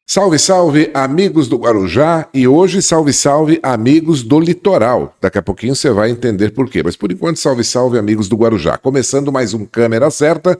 Salve, salve, amigos do Guarujá, e hoje salve, salve, amigos do litoral. Daqui a pouquinho você vai entender por quê, mas por enquanto salve, salve, amigos do Guarujá. Começando mais um Câmera Certa,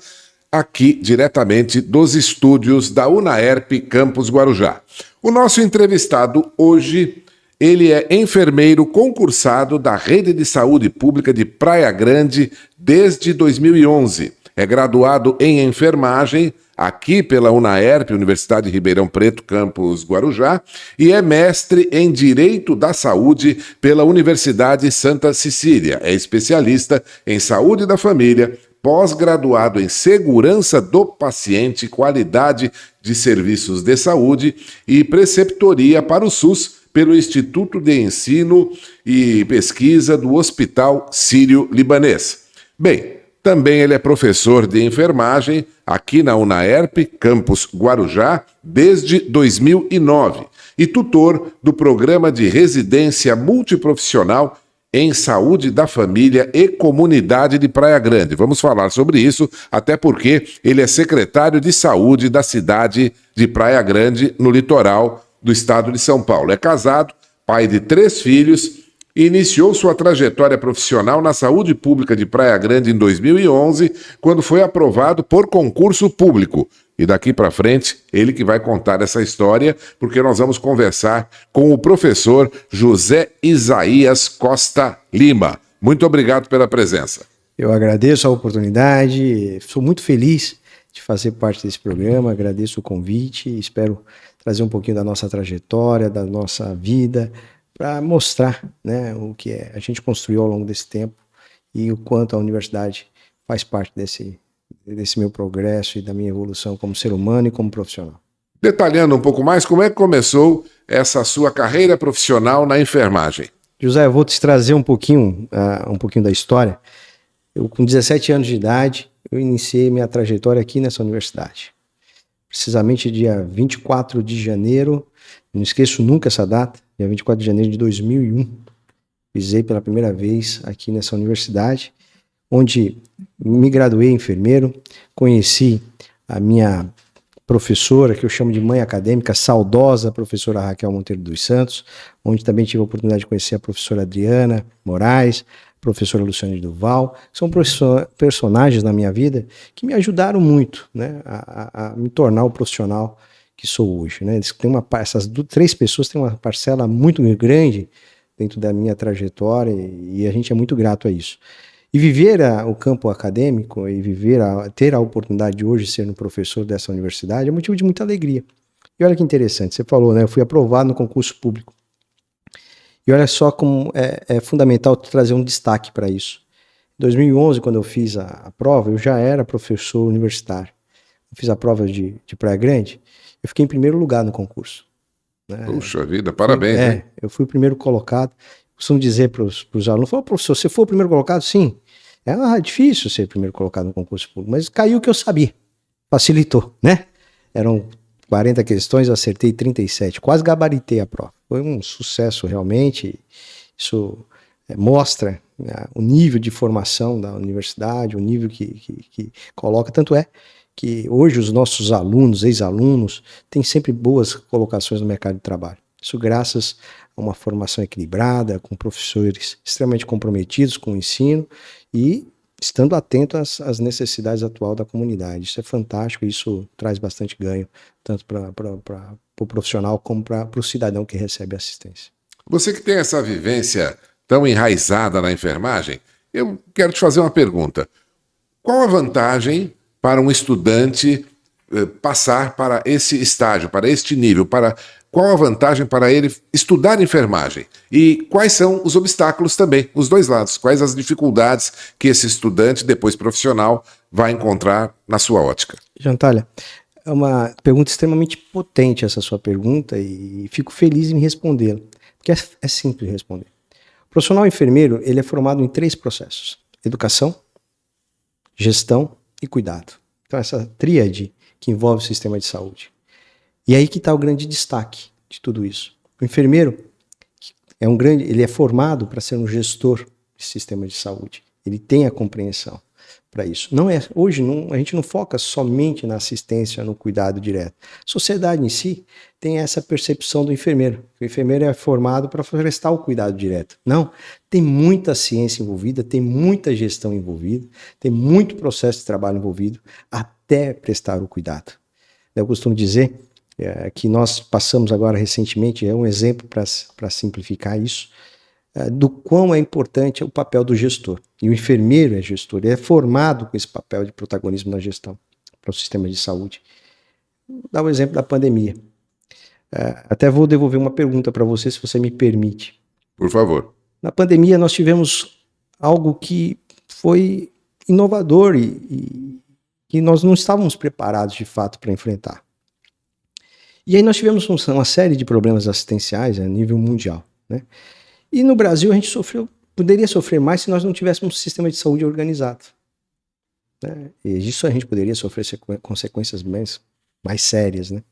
aqui diretamente dos estúdios da Unaerp Campus Guarujá. O nosso entrevistado hoje, ele é enfermeiro concursado da Rede de Saúde Pública de Praia Grande desde 2011. É graduado em enfermagem aqui pela Unaerp, Universidade de Ribeirão Preto, Campus Guarujá, e é mestre em Direito da Saúde pela Universidade Santa Cecília. É especialista em saúde da família, pós-graduado em segurança do paciente, qualidade de serviços de saúde e preceptoria para o SUS pelo Instituto de Ensino e Pesquisa do Hospital Sírio-Libanês. Bem, também ele é professor de enfermagem aqui na Unaerp, Campus Guarujá, desde 2009 e tutor do Programa de Residência Multiprofissional em Saúde da Família e Comunidade de Praia Grande. Vamos falar sobre isso, até porque ele é secretário de Saúde da cidade de Praia Grande, no litoral do estado de São Paulo. É casado, pai de 3 filhos, e iniciou sua trajetória profissional na saúde pública de Praia Grande em 2011, quando foi aprovado por concurso público. E daqui para frente, ele que vai contar essa história, porque nós vamos conversar com o professor José Isaías Costa Lima. Muito obrigado pela presença. Eu agradeço a oportunidade, sou muito feliz de fazer parte desse programa, agradeço o convite, espero trazer um pouquinho da nossa trajetória, da nossa vida, para mostrar, né, o que a gente construiu ao longo desse tempo e o quanto a universidade faz parte desse meu progresso e da minha evolução como ser humano e como profissional. Detalhando um pouco mais, como é que começou essa sua carreira profissional na enfermagem? José, eu vou te trazer um pouquinho da história. Eu, com 17 anos de idade, eu iniciei minha trajetória aqui nessa universidade. Precisamente dia 24 de janeiro, não esqueço nunca essa data, dia 24 de janeiro de 2001, pisei pela primeira vez aqui nessa universidade, onde me graduei enfermeiro, conheci a minha professora, que eu chamo de mãe acadêmica, saudosa professora Raquel Monteiro dos Santos, onde também tive a oportunidade de conhecer a professora Adriana Moraes, professora Luciane Duval, são personagens na minha vida que me ajudaram muito, né, a me tornar o profissional que sou hoje, né? Essas 3 pessoas têm uma parcela muito grande dentro da minha trajetória e a gente é muito grato a isso. E viver o campo acadêmico e ter a oportunidade de hoje ser um professor dessa universidade é motivo de muita alegria. E olha que interessante, você falou, né? Eu fui aprovado no concurso público. E olha só como é fundamental trazer um destaque para isso. Em 2011, quando eu fiz a prova, eu já era professor universitário. Eu fiz a prova de Praia Grande, eu fiquei em primeiro lugar no concurso. Né? Puxa vida, parabéns, hein? Eu fui o primeiro colocado. Costumo dizer para os alunos, professor, você foi o primeiro colocado? Sim. É difícil ser o primeiro colocado no concurso público, mas caiu o que eu sabia. Facilitou, né? Eram 40 questões, eu acertei 37. Quase gabaritei a prova. Foi um sucesso realmente. Isso mostra, né, o nível de formação da universidade, o nível que coloca. Tanto é que hoje os nossos alunos, ex-alunos, têm sempre boas colocações no mercado de trabalho. Isso graças a uma formação equilibrada, com professores extremamente comprometidos com o ensino e estando atento às necessidades atuais da comunidade. Isso é fantástico, isso traz bastante ganho, tanto para o profissional como para o cidadão que recebe assistência. Você que tem essa vivência tão enraizada na enfermagem, eu quero te fazer uma pergunta. Qual a vantagem para um estudante passar para esse estágio, para este nível? Qual a vantagem para ele estudar enfermagem? E quais são os obstáculos também, os dois lados? Quais as dificuldades que esse estudante, depois profissional, vai encontrar na sua ótica? Jantalha, é uma pergunta extremamente potente essa sua pergunta e fico feliz em respondê-la, porque é simples responder. O profissional enfermeiro, ele é formado em 3 processos: educação, gestão e cuidado. Então essa tríade que envolve o sistema de saúde. E aí que está o grande destaque de tudo isso. O enfermeiro ele é formado para ser um gestor de sistema de saúde. ele tem a compreensão para isso. Não é, hoje a gente não foca somente na assistência, no cuidado direto. A sociedade em si tem essa percepção do enfermeiro. O enfermeiro é formado para prestar o cuidado direto. Não, tem muita ciência envolvida, tem muita gestão envolvida, tem muito processo de trabalho envolvido até prestar o cuidado. Eu costumo dizer que nós passamos agora recentemente, é um exemplo para simplificar isso, do quão é importante o papel do gestor. E o enfermeiro é gestor, ele é formado com esse papel de protagonismo na gestão para o sistema de saúde. Vou dar o exemplo da pandemia. Até vou devolver uma pergunta para você, se você me permite. Por favor. Na pandemia, nós tivemos algo que foi inovador e que nós não estávamos preparados, de fato, para enfrentar. E aí nós tivemos uma série de problemas assistenciais a nível mundial, né? E no Brasil a gente poderia sofrer mais se nós não tivéssemos um sistema de saúde organizado, né? E disso a gente poderia sofrer consequências mais sérias, né?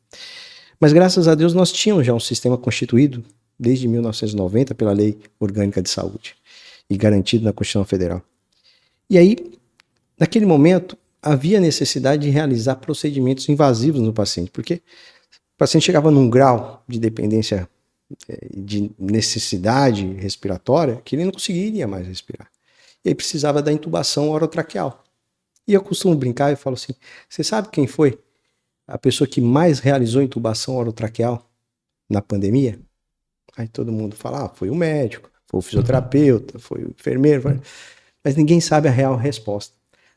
Mas graças a Deus nós tínhamos já um sistema constituído desde 1990 pela Lei Orgânica de Saúde e garantido na Constituição Federal. E aí, naquele momento, havia necessidade de realizar procedimentos invasivos no paciente, porque o paciente chegava num grau de dependência, de necessidade respiratória, que ele não conseguiria mais respirar. E aí precisava da intubação orotraqueal. E eu costumo brincar e falo assim, você sabe quem foi a pessoa que mais realizou intubação orotraqueal na pandemia? Aí todo mundo fala, foi o médico, foi o fisioterapeuta, foi o enfermeiro, mas ninguém sabe a real resposta.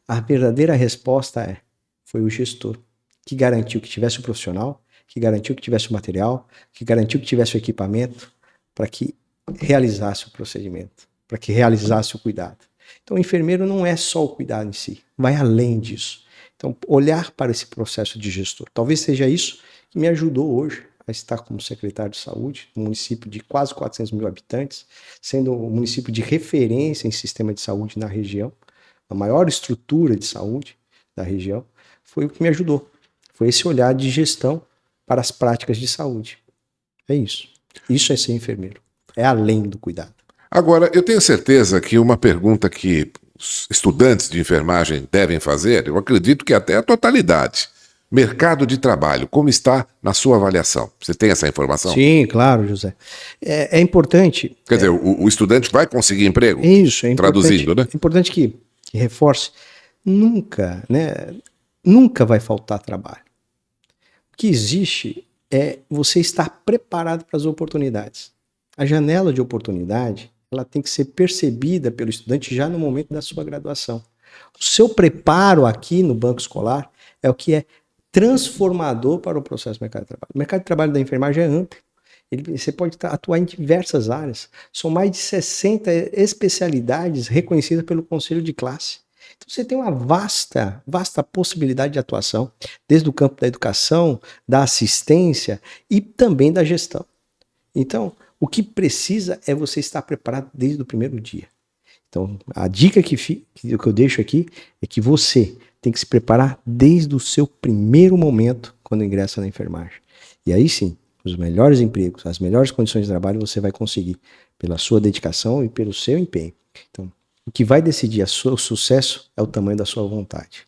A verdadeira resposta foi o gestor, que garantiu que tivesse o profissional, que garantiu que tivesse o material, que garantiu que tivesse o equipamento para que realizasse o procedimento, para que realizasse o cuidado. Então o enfermeiro não é só o cuidado em si, vai além disso. Então olhar para esse processo de gestor, talvez seja isso que me ajudou hoje a estar como secretário de saúde, num município de quase 400 mil habitantes, sendo um município de referência em sistema de saúde na região, a maior estrutura de saúde da região, foi o que me ajudou. Foi esse olhar de gestão para as práticas de saúde. É isso. Isso é ser enfermeiro. É além do cuidado. Agora, eu tenho certeza que uma pergunta que os estudantes de enfermagem devem fazer, eu acredito que até a totalidade. Mercado de trabalho, como está na sua avaliação? Você tem essa informação? Sim, claro, José. É importante... Quer dizer, o estudante vai conseguir emprego? Isso, é importante. Traduzindo, né? É importante que reforce. Nunca vai faltar trabalho. O que existe é você estar preparado para as oportunidades. A janela de oportunidade, ela tem que ser percebida pelo estudante já no momento da sua graduação. O seu preparo aqui no banco escolar é o que é transformador para o processo do mercado de trabalho. O mercado de trabalho da enfermagem é amplo. Você pode atuar em diversas áreas. São mais de 60 especialidades reconhecidas pelo Conselho de Classe. Então você tem uma vasta possibilidade de atuação, desde o campo da educação, da assistência e também da gestão. Então, o que precisa é você estar preparado desde o primeiro dia. Então, a dica que eu deixo aqui é que você tem que se preparar desde o seu primeiro momento quando ingressa na enfermagem. E aí sim, os melhores empregos, as melhores condições de trabalho você vai conseguir pela sua dedicação e pelo seu empenho. Então, o que vai decidir o seu sucesso é o tamanho da sua vontade.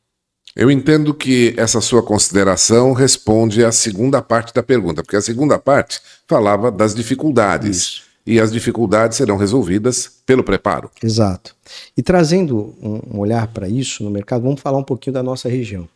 Eu entendo que essa sua consideração responde à segunda parte da pergunta, porque a segunda parte falava das dificuldades. Isso. E as dificuldades serão resolvidas pelo preparo. Exato. E trazendo um olhar para isso no mercado, vamos falar um pouquinho da nossa região.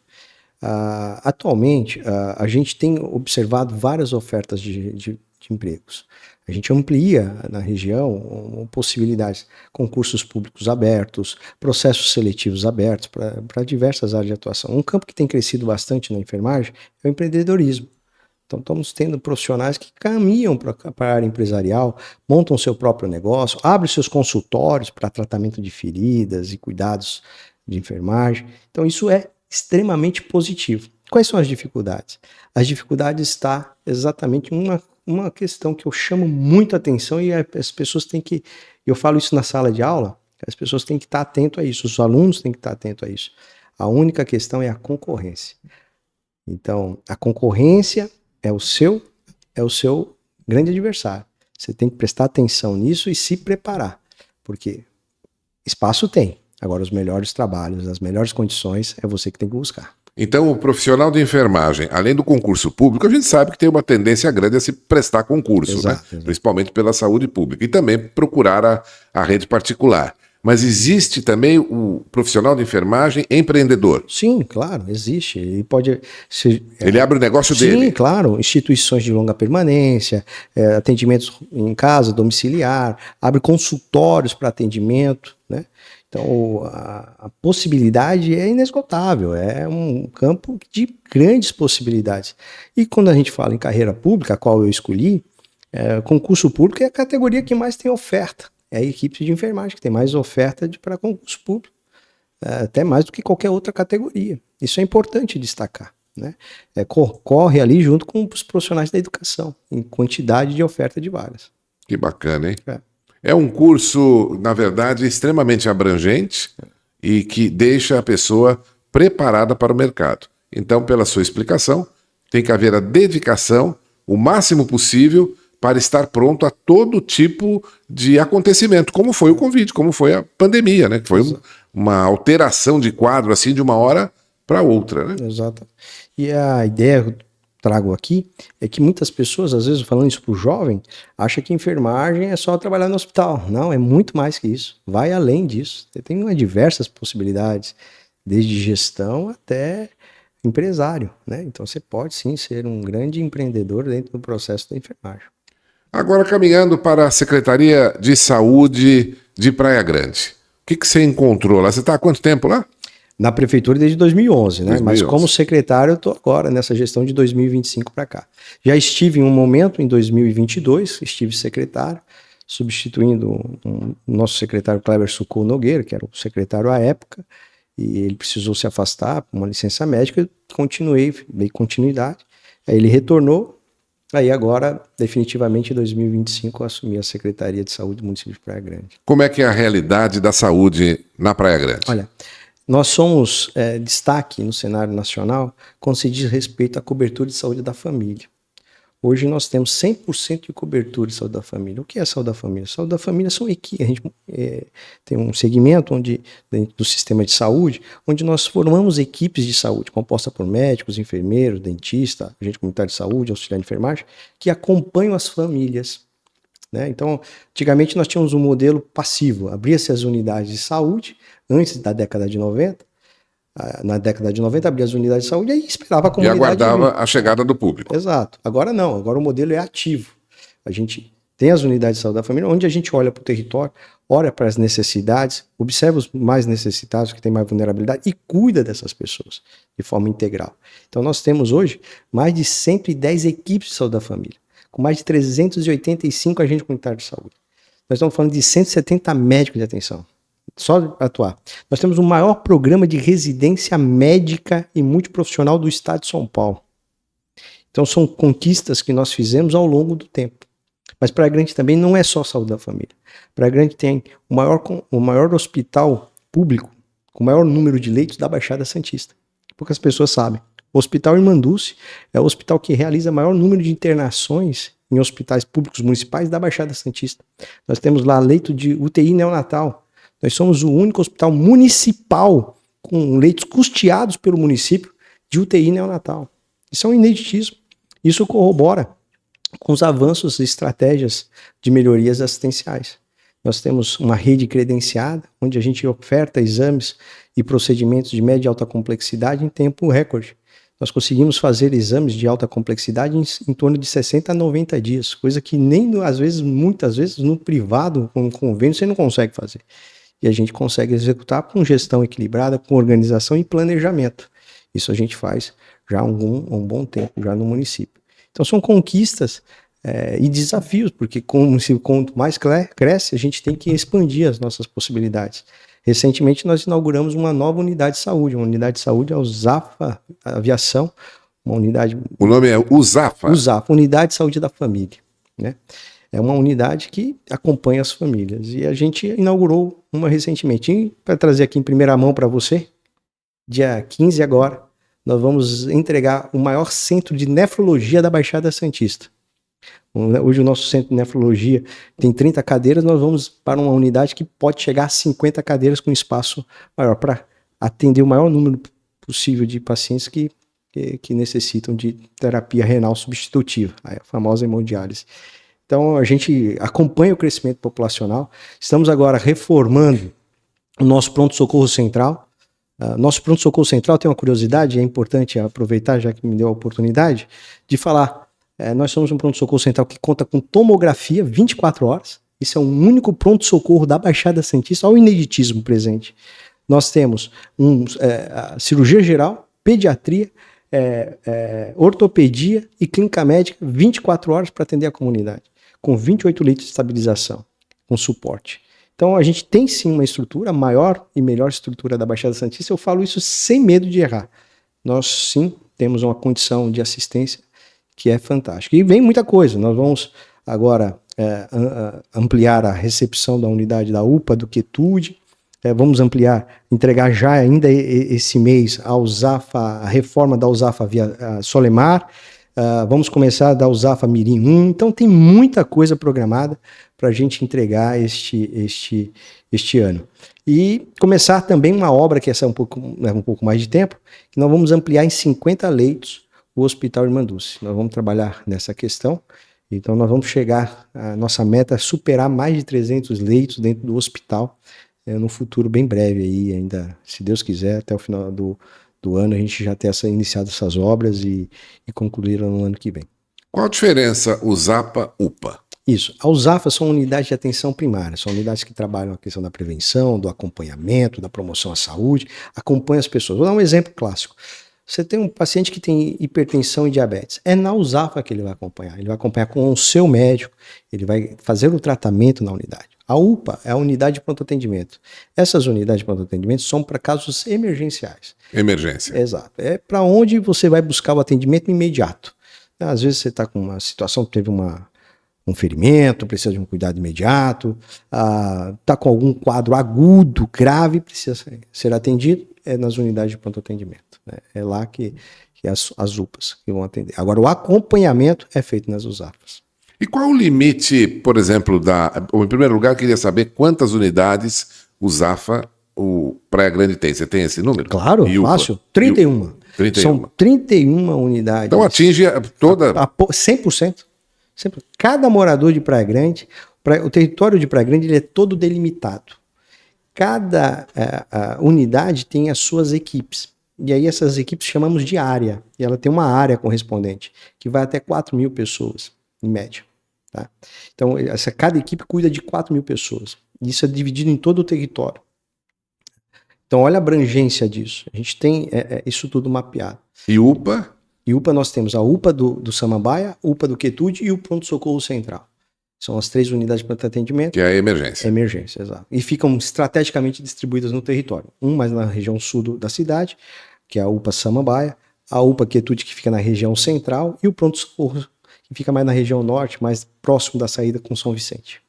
Atualmente, a gente tem observado várias ofertas de empregos. A gente amplia na região possibilidades, concursos públicos abertos, processos seletivos abertos para diversas áreas de atuação. Um campo que tem crescido bastante na enfermagem é o empreendedorismo. Então, estamos tendo profissionais que caminham para a área empresarial, montam seu próprio negócio, abrem seus consultórios para tratamento de feridas e cuidados de enfermagem. Então, isso é extremamente positivo. Quais são as dificuldades? As dificuldades está exatamente uma questão que eu chamo muito atenção e as pessoas têm que... Eu falo isso na sala de aula, as pessoas têm que estar atentos a isso, os alunos têm que estar atentos a isso. A única questão é a concorrência. Então, a concorrência é o seu grande adversário. Você tem que prestar atenção nisso e se preparar, porque espaço tem. Agora, os melhores trabalhos, as melhores condições, é você que tem que buscar. Então, o profissional de enfermagem, além do concurso público, a gente sabe que tem uma tendência grande a se prestar concurso, Exato, né? exato. Principalmente pela saúde pública, e também procurar a rede particular. Mas existe também o profissional de enfermagem empreendedor. Sim, claro, existe. Ele pode ser. Ele abre o negócio Sim, dele. claro, instituições de longa permanência, atendimentos em casa, domiciliar, abre consultórios para atendimento, né? Então, a possibilidade é inesgotável, é um campo de grandes possibilidades. E quando a gente fala em carreira pública, a qual eu escolhi, concurso público é a categoria que mais tem oferta. É a equipe de enfermagem que tem mais oferta para concurso público, até mais do que qualquer outra categoria. Isso é importante destacar, né? Corre ali junto com os profissionais da educação, em quantidade de oferta de vagas. Que bacana, hein? É um curso, na verdade, extremamente abrangente e que deixa a pessoa preparada para o mercado. Então, pela sua explicação, tem que haver a dedicação, o máximo possível, para estar pronto a todo tipo de acontecimento, como foi o Covid, como foi a pandemia, né? Que foi uma alteração de quadro, assim, de uma hora para outra, né? Exato. E a ideia que eu trago aqui é que muitas pessoas, às vezes, falando isso para o jovem, acham que enfermagem é só trabalhar no hospital. Não, é muito mais que isso. Vai além disso. Tem diversas possibilidades, desde gestão até empresário, né? Então você pode sim ser um grande empreendedor dentro do processo da enfermagem. Agora, caminhando para a Secretaria de Saúde de Praia Grande. O que você encontrou lá? Você está há quanto tempo lá? Na prefeitura desde 2011, né? 2011. Mas como secretário eu estou agora nessa gestão de 2025 para cá. Já estive em um momento, em 2022, estive secretário, substituindo o nosso secretário Kleber Sucou Nogueira, que era o secretário à época, e ele precisou se afastar por uma licença médica, dei continuidade. Aí ele retornou, aí agora, definitivamente, em 2025, eu assumi a Secretaria de Saúde do município de Praia Grande. Como é que é a realidade da saúde na Praia Grande? Olha, nós somos destaque no cenário nacional quando se diz respeito à cobertura de saúde da família. Hoje nós temos 100% de cobertura de saúde da família. O que é saúde da família? Saúde da família são equipes. A gente tem um segmento dentro do sistema de saúde, onde nós formamos equipes de saúde, composta por médicos, enfermeiros, dentista, agente comunitário de saúde, auxiliar de enfermagem, que acompanham as famílias, né? Então, antigamente nós tínhamos um modelo passivo. Abria-se as unidades de saúde, antes da década de 90, na década de 90 abria as unidades de saúde e aí esperava a comunidade. E aguardava a chegada do público. Exato. Agora não, agora o modelo é ativo. A gente tem as unidades de saúde da família, onde a gente olha para o território, olha para as necessidades, observa os mais necessitados, que têm mais vulnerabilidade, e cuida dessas pessoas de forma integral. Então nós temos hoje mais de 110 equipes de saúde da família, com mais de 385 agentes comunitários de saúde. Nós estamos falando de 170 médicos de atenção. Só atuar. Nós temos o maior programa de residência médica e multiprofissional do estado de São Paulo. Então são conquistas que nós fizemos ao longo do tempo. Mas Praia Grande também não é só saúde da família. Praia Grande tem o maior hospital público, com o maior número de leitos da Baixada Santista. Poucas pessoas sabem. O Hospital Irmanduce é o hospital que realiza o maior número de internações em hospitais públicos municipais da Baixada Santista. Nós temos lá leito de UTI neonatal. Nós somos o único hospital municipal com leitos custeados pelo município de UTI neonatal. Isso é um ineditismo. Isso corrobora com os avanços e estratégias de melhorias assistenciais. Nós temos uma rede credenciada, onde a gente oferta exames e procedimentos de média e alta complexidade em tempo recorde. Nós conseguimos fazer exames de alta complexidade em torno de 60 a 90 dias, coisa que nem, às vezes, muitas vezes, no privado, com convênio, você não consegue fazer. E a gente consegue executar com gestão equilibrada, com organização e planejamento. Isso a gente faz já há um bom tempo, já no município. Então são conquistas e desafios, porque como o município quanto mais cresce, a gente tem que expandir as nossas possibilidades. Recentemente nós inauguramos uma nova unidade de saúde, uma unidade de saúde, a USAFA Aviação, uma unidade... O nome é USAFA? USAFA, Unidade de Saúde da Família, né? É uma unidade que acompanha as famílias. E a gente inaugurou uma recentemente. E para trazer aqui em primeira mão para você, dia 15 agora, nós vamos entregar o maior centro de nefrologia da Baixada Santista. Hoje o nosso centro de nefrologia tem 30 cadeiras, nós vamos para uma unidade que pode chegar a 50 cadeiras com espaço maior, para atender o maior número possível de pacientes que necessitam de terapia renal substitutiva, a famosa hemodiálise. Então, a gente acompanha o crescimento populacional. Estamos agora reformando o nosso pronto-socorro central. Nosso pronto-socorro central tem uma curiosidade, é importante aproveitar, já que me deu a oportunidade, de falar. Nós somos um pronto-socorro central que conta com tomografia 24 horas. Isso é o único pronto-socorro da Baixada Santista. Olha o ineditismo presente. Nós temos cirurgia geral, pediatria, ortopedia e clínica médica 24 horas para atender a comunidade, com 28 leitos de estabilização, com suporte. Então a gente tem sim uma estrutura, a maior e melhor estrutura da Baixada Santista. Eu falo isso sem medo de errar. Nós sim temos uma condição de assistência que é fantástica. E vem muita coisa. Nós vamos agora ampliar a recepção da unidade da UPA, do Quietude. Vamos ampliar, entregar já ainda esse mês a reforma da USAFA via Solemar. Vamos começar da USAFA Mirim 1. Então tem muita coisa programada para a gente entregar este ano. E começar também uma obra que essa leva um pouco mais de tempo, que nós vamos ampliar em 50 leitos o Hospital Irmã Dulce. Nós vamos trabalhar nessa questão. Então nós vamos chegar, a nossa meta é superar mais de 300 leitos dentro do hospital, no futuro bem breve aí, ainda, se Deus quiser, até o final do ano a gente já ter iniciado essas obras e concluir no ano que vem. Qual a diferença USAPA-UPA? Isso, a USAFA são unidades de atenção primária, são unidades que trabalham a questão da prevenção, do acompanhamento, da promoção à saúde, acompanham as pessoas. Vou dar um exemplo clássico. Você tem um paciente que tem hipertensão e diabetes, é na USAFA que ele vai acompanhar com o seu médico, ele vai fazer o tratamento na unidade. A UPA é a unidade de pronto atendimento. Essas unidades de pronto atendimento são para casos emergenciais. Emergência. Exato. É para onde você vai buscar o atendimento imediato. Às vezes você está com uma situação que teve um ferimento, precisa de um cuidado imediato, está com algum quadro agudo, grave, precisa ser atendido, é nas unidades de pronto atendimento. Né? É lá que as UPAs que vão atender. Agora, o acompanhamento é feito nas USAFAs. E qual o limite, por exemplo, em primeiro lugar, eu queria saber quantas unidades USAFA o Praia Grande tem. Você tem esse número? Claro, fácil. 31. 31. São 31 unidades. Então atinge toda... 100%. Cada morador de Praia Grande, o território de Praia Grande ele é todo delimitado. Cada unidade tem as suas equipes. E aí essas equipes chamamos de área. E ela tem uma área correspondente, que vai até 4.000 pessoas, em média. Tá? Então, cada equipe cuida de 4.000 pessoas. Isso é dividido em todo o território. Então, olha a abrangência disso. A gente tem isso tudo mapeado. E UPA? E UPA nós temos a UPA do Samambaia, UPA do Quietude e o Pronto-Socorro Central. São as 3 unidades de atendimento. Que é a emergência. Emergência, exato. E ficam estrategicamente distribuídas no território. Mais na região sul da cidade, que é a UPA Samambaia, a UPA Quietude, que fica na região central, e o Pronto-Socorro, que fica mais na região norte, mais próximo da saída com São Vicente.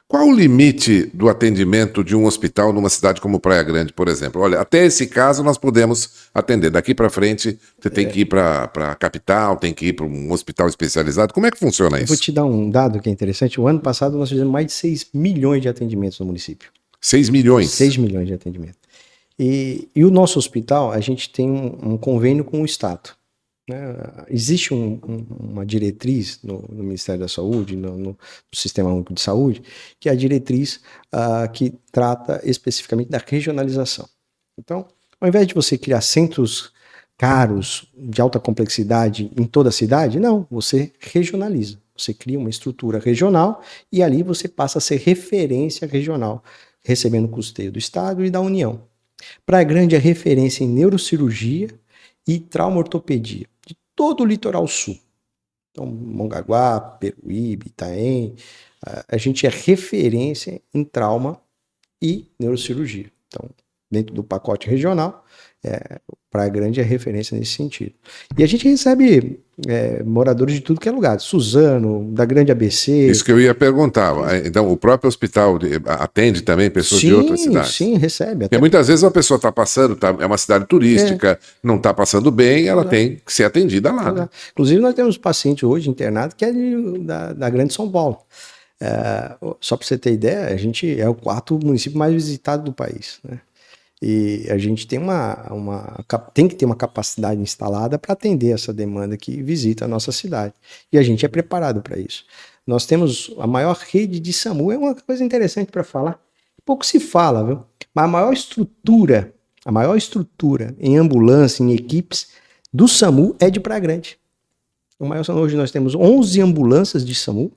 Qual o limite do atendimento de um hospital numa cidade como Praia Grande, por exemplo? Olha, até esse caso nós podemos atender. Daqui para frente, você tem que ir para a capital, tem que ir para um hospital especializado. Como é que funciona isso? Vou te dar um dado que é interessante. O ano passado nós fizemos mais de 6 milhões de atendimentos no município. 6 milhões? 6 milhões de atendimentos. E o nosso hospital, a gente tem um convênio com o Estado. Existe uma diretriz no Ministério da Saúde, no Sistema Único de Saúde, que é a diretriz que trata especificamente da regionalização. Então, ao invés de você criar centros caros, de alta complexidade em toda a cidade, não, você regionaliza. Você cria uma estrutura regional e ali você passa a ser referência regional, recebendo custeio do Estado e da União. Praia Grande é referência em neurocirurgia e traumaortopedia de todo o litoral sul. Então, Mongaguá, Peruíbe, Itaém, a gente é referência em trauma e neurocirurgia. Então, dentro do pacote regional, Praia Grande é referência nesse sentido. E a gente recebe moradores de tudo que é lugar, Suzano, da Grande ABC. Isso que eu ia perguntar. Então, o próprio hospital atende também pessoas de outras cidades? Sim, recebe. Porque muitas vezes a pessoa está passando, é uma cidade turística, não está passando bem, ela tem que ser atendida lá. Né? Inclusive, nós temos paciente hoje internado que é da Grande São Paulo. Só para você ter ideia, a gente é o 4º município mais visitado do país, né? E a gente tem tem que ter uma capacidade instalada para atender essa demanda que visita a nossa cidade. E a gente é preparado para isso. Nós temos a maior rede de SAMU, é uma coisa interessante para falar. Pouco se fala, viu? Mas a maior estrutura em ambulância, em equipes do SAMU é de Praia Grande. Hoje nós temos 11 ambulâncias de SAMU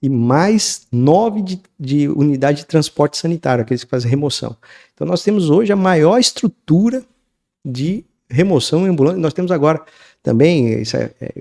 e mais 9 de unidade de transporte sanitário, aqueles que fazem remoção. Então nós temos hoje a maior estrutura de remoção em ambulância. Nós temos agora também,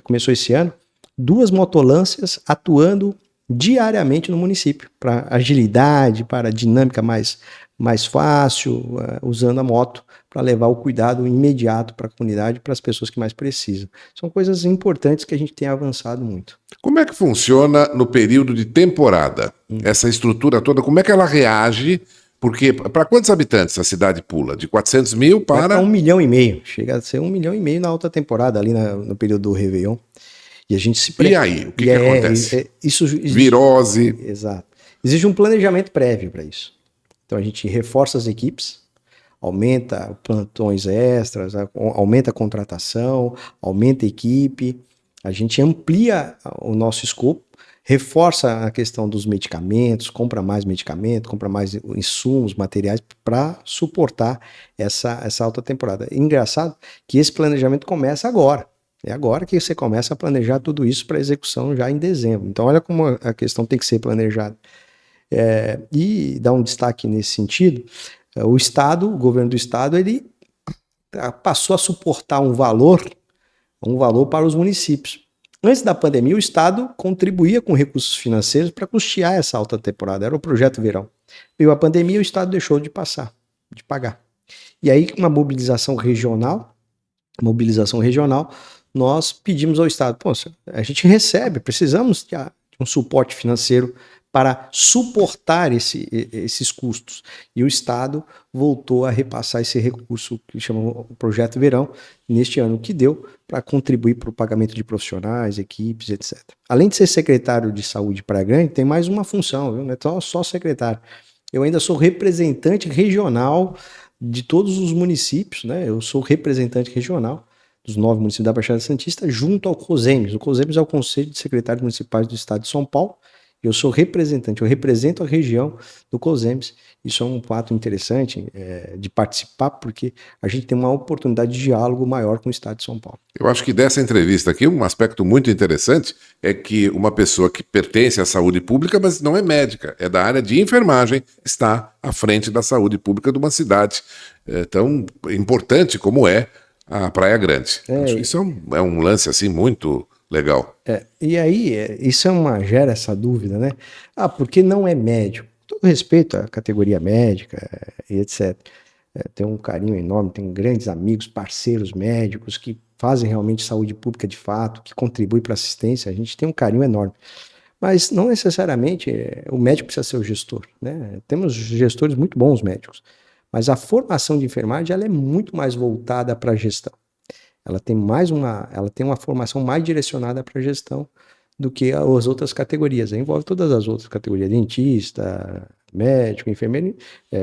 começou esse ano, 2 motolâncias atuando diariamente no município, para agilidade, para dinâmica mais fácil, usando a moto para levar o cuidado imediato para a comunidade, para as pessoas que mais precisam. São coisas importantes que a gente tem avançado muito. Como é que funciona no período de temporada? Essa estrutura toda, como é que ela reage? Porque para quantos habitantes a cidade pula? De 400 mil para... 1,5 milhão. Chega a ser 1,5 milhão na alta temporada, ali no período do Réveillon. E a gente se E aí, o que acontece? Virose. Exato. Existe um planejamento prévio para isso. Então a gente reforça as equipes, aumenta plantões extras, aumenta a contratação, aumenta a equipe, a gente amplia o nosso escopo, reforça a questão dos medicamentos, compra mais medicamento, compra mais insumos, materiais para suportar essa alta temporada. Engraçado que esse planejamento começa agora. É agora que você começa a planejar tudo isso para execução já em dezembro. Então olha como a questão tem que ser planejada. E dar um destaque nesse sentido, o governo do estado, ele passou a suportar um valor para os municípios. Antes da pandemia, o estado contribuía com recursos financeiros para custear essa alta temporada, era o projeto Verão. Veio a pandemia, o estado deixou de pagar. E aí, com uma mobilização regional, nós pedimos ao estado, a gente precisamos de um suporte financeiro para suportar esses custos. E o Estado voltou a repassar esse recurso que chama o Projeto Verão, neste ano, que deu para contribuir para o pagamento de profissionais, equipes, etc. Além de ser secretário de saúde de Praia Grande, tem mais uma função, viu? Não é só secretário. Eu ainda sou representante regional de todos os municípios, né? Eu sou representante regional dos 9 municípios da Baixada Santista, junto ao COSEMES. O COSEMES é o Conselho de Secretários Municipais do Estado de São Paulo. Eu sou representante, eu represento a região do COSEMES. Isso é um fato interessante de participar, porque a gente tem uma oportunidade de diálogo maior com o Estado de São Paulo. Eu acho que dessa entrevista aqui, um aspecto muito interessante é que uma pessoa que pertence à saúde pública, mas não é médica, é da área de enfermagem, está à frente da saúde pública de uma cidade tão importante como é a Praia Grande. Acho que isso é um lance assim muito legal. E aí, isso gera essa dúvida, né? Porque não é médico? Com todo respeito à categoria médica e etc. Tenho um carinho enorme, tenho grandes amigos, parceiros médicos que fazem realmente saúde pública de fato, que contribuem para a assistência, a gente tem um carinho enorme. Mas não necessariamente o médico precisa ser o gestor, né? Temos gestores muito bons médicos, mas a formação de enfermagem ela é muito mais voltada para a gestão. Ela tem uma formação mais direcionada para a gestão do que as outras categorias. Envolve todas as outras categorias, dentista, médico, enfermeiro,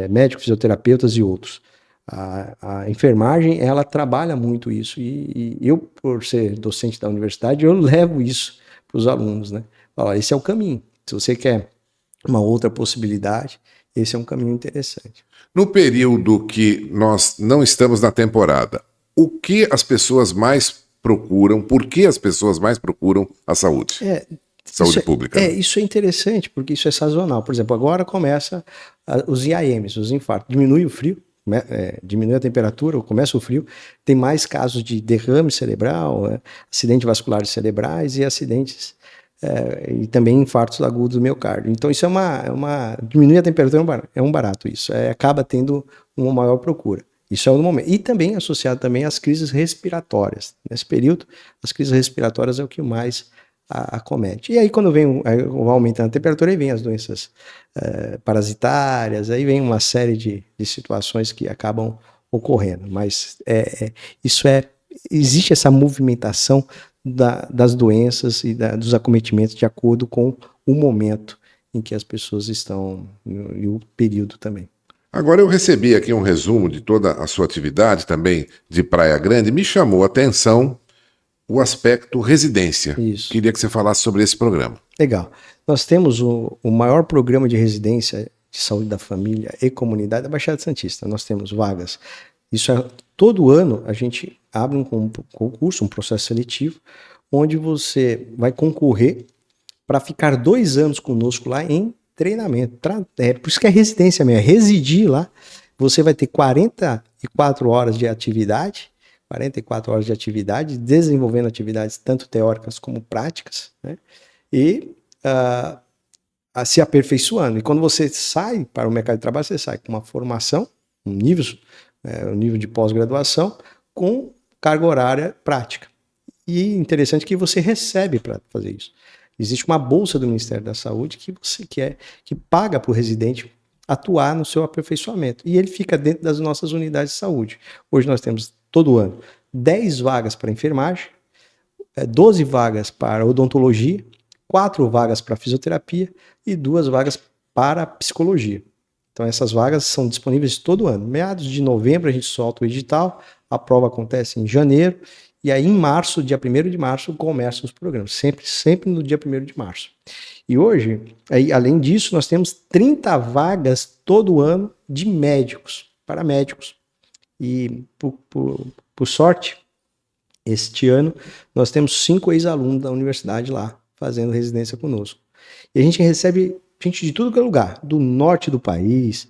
médico, fisioterapeutas e outros. A enfermagem, ela trabalha muito isso e eu, por ser docente da universidade, eu levo isso para os alunos, né? Esse é o caminho. Se você quer uma outra possibilidade, esse é um caminho interessante. No período que nós não estamos na temporada, o que as pessoas mais procuram, por que as pessoas mais procuram a saúde? Saúde pública. Isso é interessante, porque isso é sazonal. Por exemplo, agora começa os IAMs, os infartos. Diminui o frio, diminui a temperatura, começa o frio, tem mais casos de derrame cerebral, acidentes vasculares cerebrais e acidentes e também infartos agudos do miocárdio. Então isso diminuir a temperatura é um barato isso, acaba tendo uma maior procura. Isso é um momento. E também associado também às crises respiratórias. Nesse período, as crises respiratórias é o que mais acomete. E aí, quando vem vai aumentando a temperatura, aí vem as doenças parasitárias, aí vem uma série de situações que acabam ocorrendo. Mas existe essa movimentação das doenças e dos acometimentos de acordo com o momento em que as pessoas estão e o período também. Agora eu recebi aqui um resumo de toda a sua atividade também de Praia Grande. Me chamou a atenção o aspecto residência. Isso. Queria que você falasse sobre esse programa. Legal. Nós temos o maior programa de residência de saúde da família e comunidade da Baixada Santista. Nós temos vagas. Isso todo ano a gente abre um concurso, um processo seletivo, onde você vai concorrer para ficar 2 anos conosco lá em treinamento. Por isso que é residência mesmo, é residir lá. Você vai ter 44 horas de atividade, desenvolvendo atividades tanto teóricas como práticas, né? E se aperfeiçoando. E quando você sai para o mercado de trabalho, você sai com uma formação, um nível de pós-graduação, com carga horária prática. E interessante que você recebe para fazer isso. Existe uma bolsa do Ministério da Saúde que paga para o residente atuar no seu aperfeiçoamento. E ele fica dentro das nossas unidades de saúde. Hoje nós temos, todo ano, 10 vagas para enfermagem, 12 vagas para odontologia, 4 vagas para fisioterapia e 2 vagas para psicologia. Então essas vagas são disponíveis todo ano. Meados de novembro a gente solta o edital, a prova acontece em janeiro, e aí em março, dia 1º de março, começam os programas, sempre no dia 1º de março. E hoje, além disso, nós temos 30 vagas todo ano de médicos, paramédicos. E por sorte, este ano, nós temos 5 ex-alunos da universidade lá, fazendo residência conosco. E a gente recebe gente de tudo que é lugar, do norte do país,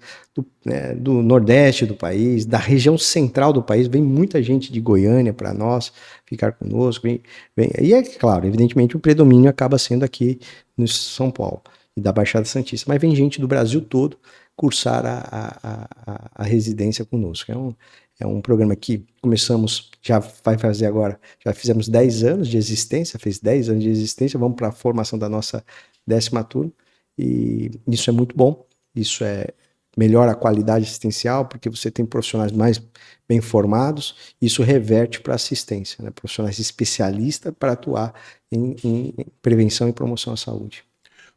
do nordeste do país, da região central do país, vem muita gente de Goiânia para nós ficar conosco. E é claro, evidentemente o predomínio acaba sendo aqui no São Paulo e da Baixada Santista, mas vem gente do Brasil todo cursar a residência conosco. É um programa que começamos, já fizemos 10 anos de existência, vamos para a formação da nossa 10ª turma, e isso é muito bom, melhora a qualidade assistencial, porque você tem profissionais mais bem formados, isso reverte para assistência, né? Profissionais especialistas para atuar em prevenção e promoção à saúde.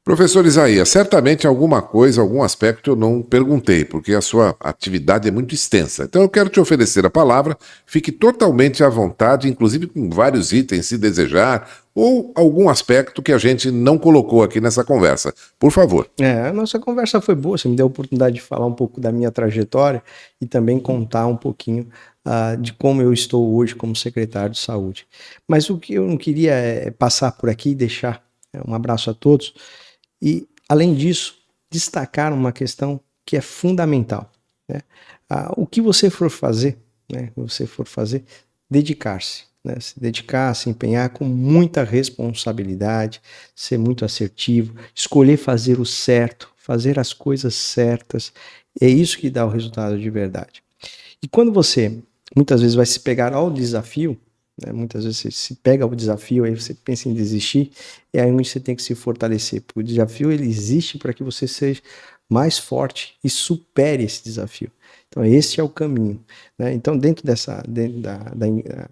Professor Isaías, certamente alguma coisa, algum aspecto eu não perguntei, porque a sua atividade é muito extensa. Então eu quero te oferecer a palavra, fique totalmente à vontade, inclusive com vários itens, se desejar, ou algum aspecto que a gente não colocou aqui nessa conversa. Por favor. A nossa conversa foi boa, você me deu a oportunidade de falar um pouco da minha trajetória e também contar um pouquinho de como eu estou hoje como secretário de saúde. Mas o que eu não queria é passar por aqui e deixar um abraço a todos. E, além disso, destacar uma questão que é fundamental, né? O que você for fazer, né? Dedicar-se, né? Se dedicar, se empenhar com muita responsabilidade, ser muito assertivo, escolher fazer o certo, fazer as coisas certas, é isso que dá o resultado de verdade. E quando você, muitas vezes, vai se pegar ao desafio, né? Muitas vezes você se pega ao desafio, aí você pensa em desistir, é aí onde você tem que se fortalecer, porque o desafio ele existe para que você seja mais forte e supere esse desafio. Então esse é o caminho, né? Então dentro da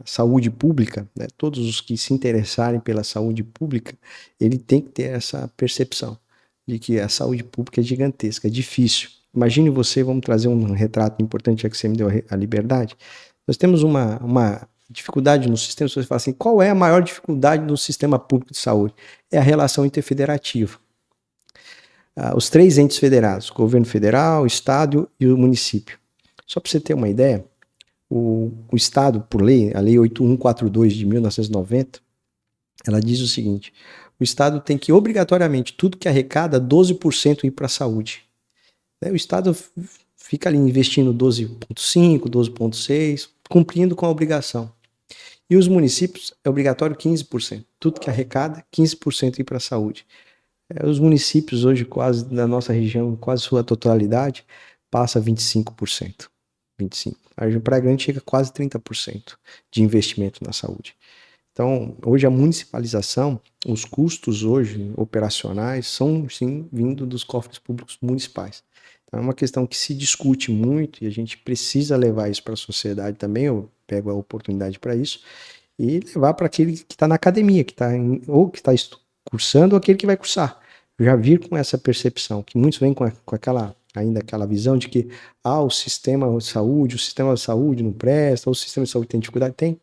saúde pública, né, todos os que se interessarem pela saúde pública, ele tem que ter essa percepção de que a saúde pública é gigantesca, é difícil. Imagine você, vamos trazer um retrato importante, já que você me deu a liberdade. Nós temos uma dificuldade no sistema, se você fala assim, qual é a maior dificuldade no sistema público de saúde? É a relação interfederativa. Os 3 entes federados, o governo federal, o estado e o município. Só para você ter uma ideia, o estado, por lei, a lei 8142 de 1990, ela diz o seguinte, o estado tem que obrigatoriamente, tudo que arrecada, 12% ir para a saúde. O estado fica ali investindo 12,5%, 12,6%, cumprindo com a obrigação. E os municípios é obrigatório 15%. Tudo que arrecada, 15% ir para a saúde. Os municípios hoje, quase na nossa região, quase sua totalidade, passa 25%. 25%. A Praia Grande chega a quase 30% de investimento na saúde. Então, hoje a municipalização, os custos hoje operacionais são, sim, vindo dos cofres públicos municipais. Então, é uma questão que se discute muito e a gente precisa levar isso para a sociedade também, eu pego a oportunidade para isso, e levar para aquele que está na academia, que está ou que está cursando ou aquele que vai cursar. Já vir com essa percepção, que muitos vêm com aquela visão de que o sistema de saúde não presta, ou o sistema de saúde tem dificuldade. Tem.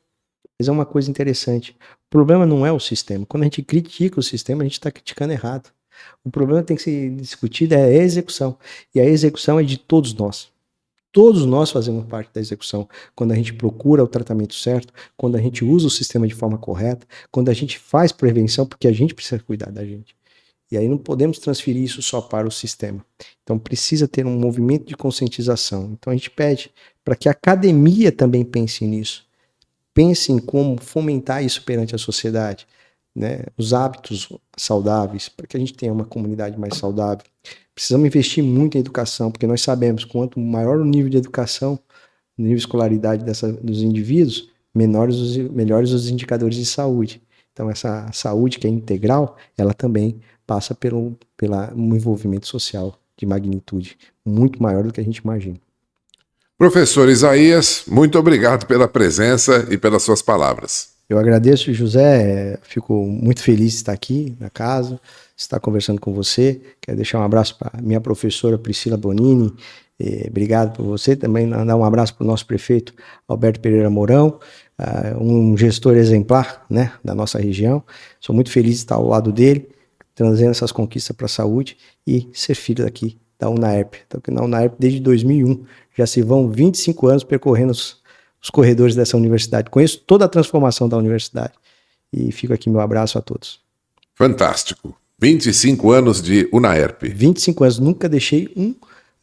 Mas é uma coisa interessante. O problema não é o sistema. Quando a gente critica o sistema, a gente está criticando errado. O problema que tem que ser discutido é a execução. E a execução é de todos nós. Todos nós fazemos parte da execução. Quando a gente procura o tratamento certo, quando a gente usa o sistema de forma correta, quando a gente faz prevenção, porque a gente precisa cuidar da gente. E aí não podemos transferir isso só para o sistema. Então precisa ter um movimento de conscientização. Então a gente pede para que a academia também pense nisso. Pense em como fomentar isso perante a sociedade, né? Os hábitos saudáveis, para que a gente tenha uma comunidade mais saudável. Precisamos investir muito em educação, porque nós sabemos que quanto maior o nível de educação, o nível de escolaridade dos indivíduos, melhores os indicadores de saúde. Então essa saúde que é integral, ela também passa pelo envolvimento social de magnitude muito maior do que a gente imagina. Professor Isaías, muito obrigado pela presença e pelas suas palavras. Eu agradeço, José, fico muito feliz de estar aqui na casa, estar conversando com você. Quero deixar um abraço para a minha professora Priscila Bonini, obrigado por você. Também dar um abraço para o nosso prefeito Alberto Pereira Mourão, um gestor exemplar, né, da nossa região. Sou muito feliz de estar ao lado dele, trazendo essas conquistas para a saúde e ser filho daqui da UNAERP. Então, na UNAERP, desde 2001, já se vão 25 anos percorrendo os corredores dessa universidade. Conheço toda a transformação da universidade e fico aqui meu abraço a todos. Fantástico. 25 anos de UNAERP. 25 anos, nunca deixei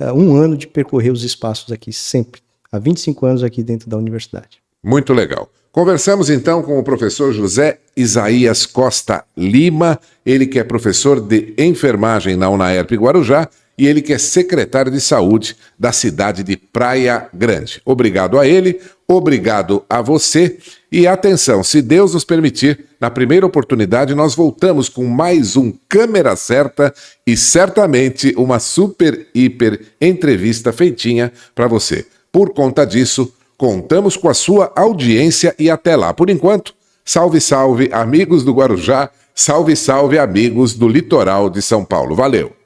um ano de percorrer os espaços aqui, sempre. Há 25 anos aqui dentro da universidade. Muito legal. Conversamos então com o professor José Isaías Costa Lima, ele que é professor de enfermagem na UNAERP Guarujá e ele que é secretário de saúde da cidade de Praia Grande. Obrigado a ele, obrigado a você e atenção, se Deus nos permitir, na primeira oportunidade nós voltamos com mais um Câmera Certa e certamente uma super, hiper entrevista feitinha para você. Por conta disso, contamos com a sua audiência e até lá. Por enquanto, salve, salve, amigos do Guarujá, salve, salve, amigos do litoral de São Paulo. Valeu!